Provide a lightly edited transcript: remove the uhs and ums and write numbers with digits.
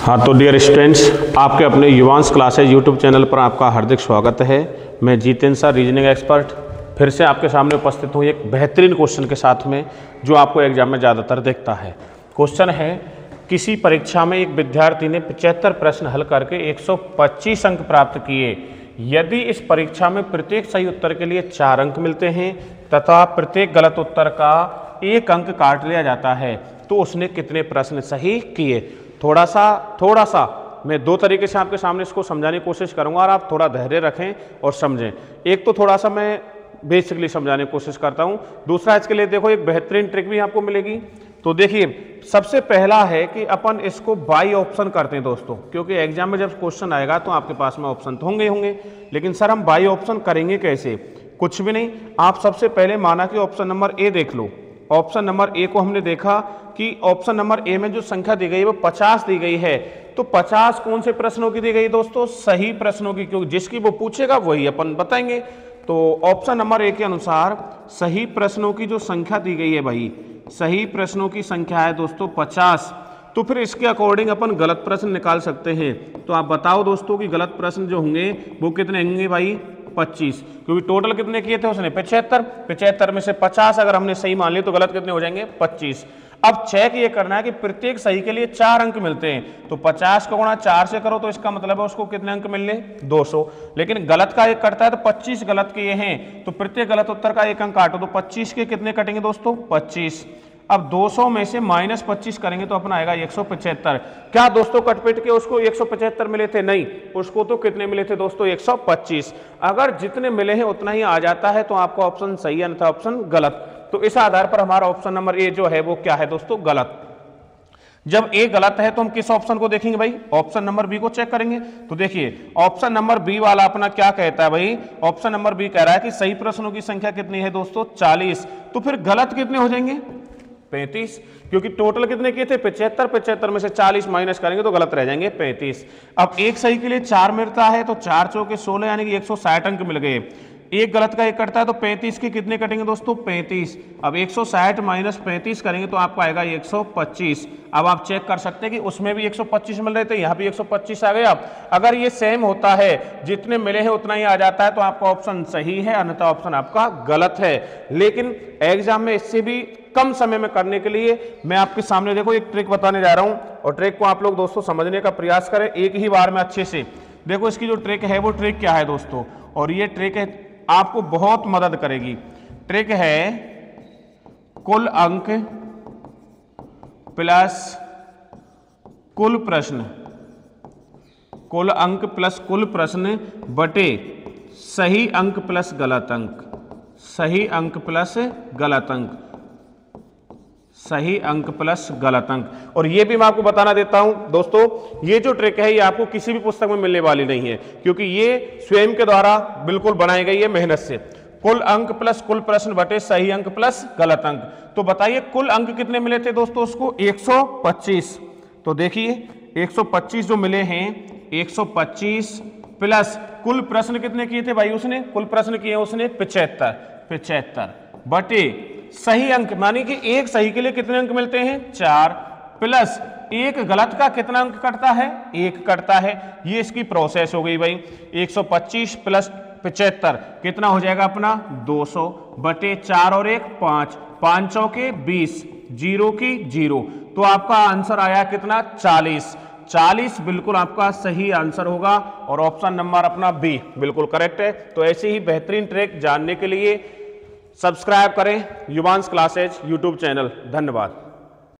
हाँ तो dear students, आपके अपने युवांश क्लासेज यूट्यूब चैनल पर आपका हार्दिक स्वागत है। मैं जितेंद्र सर, रीजनिंग एक्सपर्ट, फिर से आपके सामने उपस्थित हूँ एक बेहतरीन क्वेश्चन के साथ में जो आपको एग्जाम में ज़्यादातर देखता है। क्वेश्चन है, किसी परीक्षा में एक विद्यार्थी ने 75 प्रश्न हल करके 125 अंक प्राप्त किए। यदि इस परीक्षा में प्रत्येक सही उत्तर के लिए 4 अंक मिलते हैं तथा प्रत्येक गलत उत्तर का 1 अंक काट लिया जाता है, तो उसने कितने प्रश्न सही किए। थोड़ा सा मैं 2 तरीके से आपके सामने इसको समझाने की कोशिश करूंगा और आप थोड़ा धैर्य रखें और समझें। एक तो थोड़ा सा मैं बेसिकली समझाने की कोशिश करता हूं, दूसरा इसके लिए देखो एक बेहतरीन ट्रिक भी आपको मिलेगी। तो देखिए, सबसे पहला है कि अपन इसको बाई ऑप्शन करते हैं दोस्तों, क्योंकि एग्जाम में जब क्वेश्चन आएगा तो आपके पास में ऑप्शन तो होंगे, लेकिन सर हम बाई ऑप्शन करेंगे कैसे। कुछ भी नहीं, आप सबसे पहले माना कि ऑप्शन नंबर ए देख लो। ऑप्शन नंबर ए को हमने देखा कि ऑप्शन नंबर ए में जो संख्या दी गई है वो 50 दी गई है। तो 50 कौन से प्रश्नों की दी गई दोस्तों? सही प्रश्नों की, क्योंकि जिसकी वो पूछेगा वही अपन बताएंगे। तो ऑप्शन नंबर ए के अनुसार सही प्रश्नों की जो संख्या दी गई है भाई, सही प्रश्नों की संख्या है दोस्तों 50। तो फिर इसके अकॉर्डिंग अपन गलत प्रश्न निकाल सकते हैं। तो आप बताओ दोस्तों कि गलत प्रश्न जो होंगे वो कितने होंगे भाई? 25, क्योंकि टोटल कितने किए थे उसने? 75 में से 50 अगर हमने सही मान लिए तो गलत कितने हो जाएंगे? 25। अब चेक ये करना है कि प्रत्येक सही के लिए 4 अंक मिलते हैं। तो 50 का गुणा 4 से करो तो इसका मतलब है उसको कितने अंक मिलने? 200। लेकिन गलत का 1 कटता है तो 25 गलत किए हैं, तो प्रत्येक गलत उत्तर का 1 अंक काटो तो 25 के कितने कटेंगे दोस्तों? 25। अब 200 में से -25 करेंगे तो अपना आएगा 175। क्या दोस्तों कटपिट के उसको 175 मिले थे? नहीं, उसको तो कितने मिले थे दोस्तों? 125। अगर जितने मिले हैं उतना ही आ जाता है तो आपका ऑप्शन सही है, अन्यथा ऑप्शन गलत। तो इस आधार पर हमारा ऑप्शन नंबर ए जो है वो क्या है दोस्तों? गलत। जब ए गलत है तो हम किस ऑप्शन को देखेंगे भाई? ऑप्शन नंबर बी को चेक करेंगे। तो देखिए, ऑप्शन नंबर बी वाला अपना क्या कहता है भाई? ऑप्शन नंबर बी कह रहा है कि सही प्रश्नों की संख्या कितनी है दोस्तों? 40। तो फिर गलत कितने हो जाएंगे? 35, क्योंकि टोटल कितने किए थे? 75 में से 40 माइनस करेंगे तो गलत रह जाएंगे 35। अब एक सही के लिए 4 मिलता है तो 4 चौके 16 यानी कि 160 अंक मिल गए। एक गलत का 1 कटता है तो 35 के कितने कटेंगे दोस्तों? 35। अब 160 माइनस 35 करेंगे तो आपको आएगा 125। अब आप चेक कर सकते हैं कि उसमें भी 125 मिल रहे थे, यहाँ भी 125 आ गया। अगर ये सेम होता है, जितने मिले हैं उतना ही आ जाता है, तो आपका ऑप्शन सही है, अन्यथा ऑप्शन आपका गलत है। लेकिन एग्जाम में इससे भी कम समय में करने के लिए मैं आपके सामने देखो एक ट्रिक बताने जा रहा हूं, और ट्रिक को आप लोग दोस्तों समझने का प्रयास करें एक ही बार में अच्छे से। देखो इसकी जो ट्रिक है वो ट्रिक क्या है दोस्तों, और ये ट्रिक है आपको बहुत मदद करेगी। ट्रिक है कुल अंक प्लस कुल प्रश्न, कुल अंक प्लस कुल प्रश्न बटे सही अंक प्लस गलत अंक, सही अंक प्लस गलत अंक, सही अंक प्लस गलत अंक। और ये भी मैं आपको बताना देता हूं दोस्तों, ये जो ट्रिक है ये आपको किसी भी पुस्तक में मिलने वाली नहीं है, क्योंकि ये स्वयं के द्वारा बिल्कुल बनाई गई है मेहनत से। कुल अंक प्लस कुल प्रश्न बटे सही अंक प्लस गलत अंक। तो बताइए कुल अंक कितने मिले थे दोस्तों उसको? 125। तो देखिए 125 जो मिले हैं, 125 प्लस कुल प्रश्न कितने किए थे भाई उसने? कुल प्रश्न किए उसने 75 बटे सही अंक, मानी कि एक सही के लिए कितने अंक मिलते हैं? 4, प्लस एक गलत का कितना अंक कटता है? 1 कटता है। ये इसकी प्रोसेस हो गई भाई। 125 प्लस 75 कितना हो जाएगा अपना? 200 बटे 4 और 1 5, 5 चौके 20, 0 की 0। तो आपका आंसर आया कितना? 40। 40 बिल्कुल आपका सही आंसर होगा, और ऑप्शन नंबर अपना बी बिल्कुल करेक्ट है। तो ऐसी ही बेहतरीन ट्रिक जानने के लिए सब्सक्राइब करें युवांश क्लासेज यूट्यूब चैनल। धन्यवाद।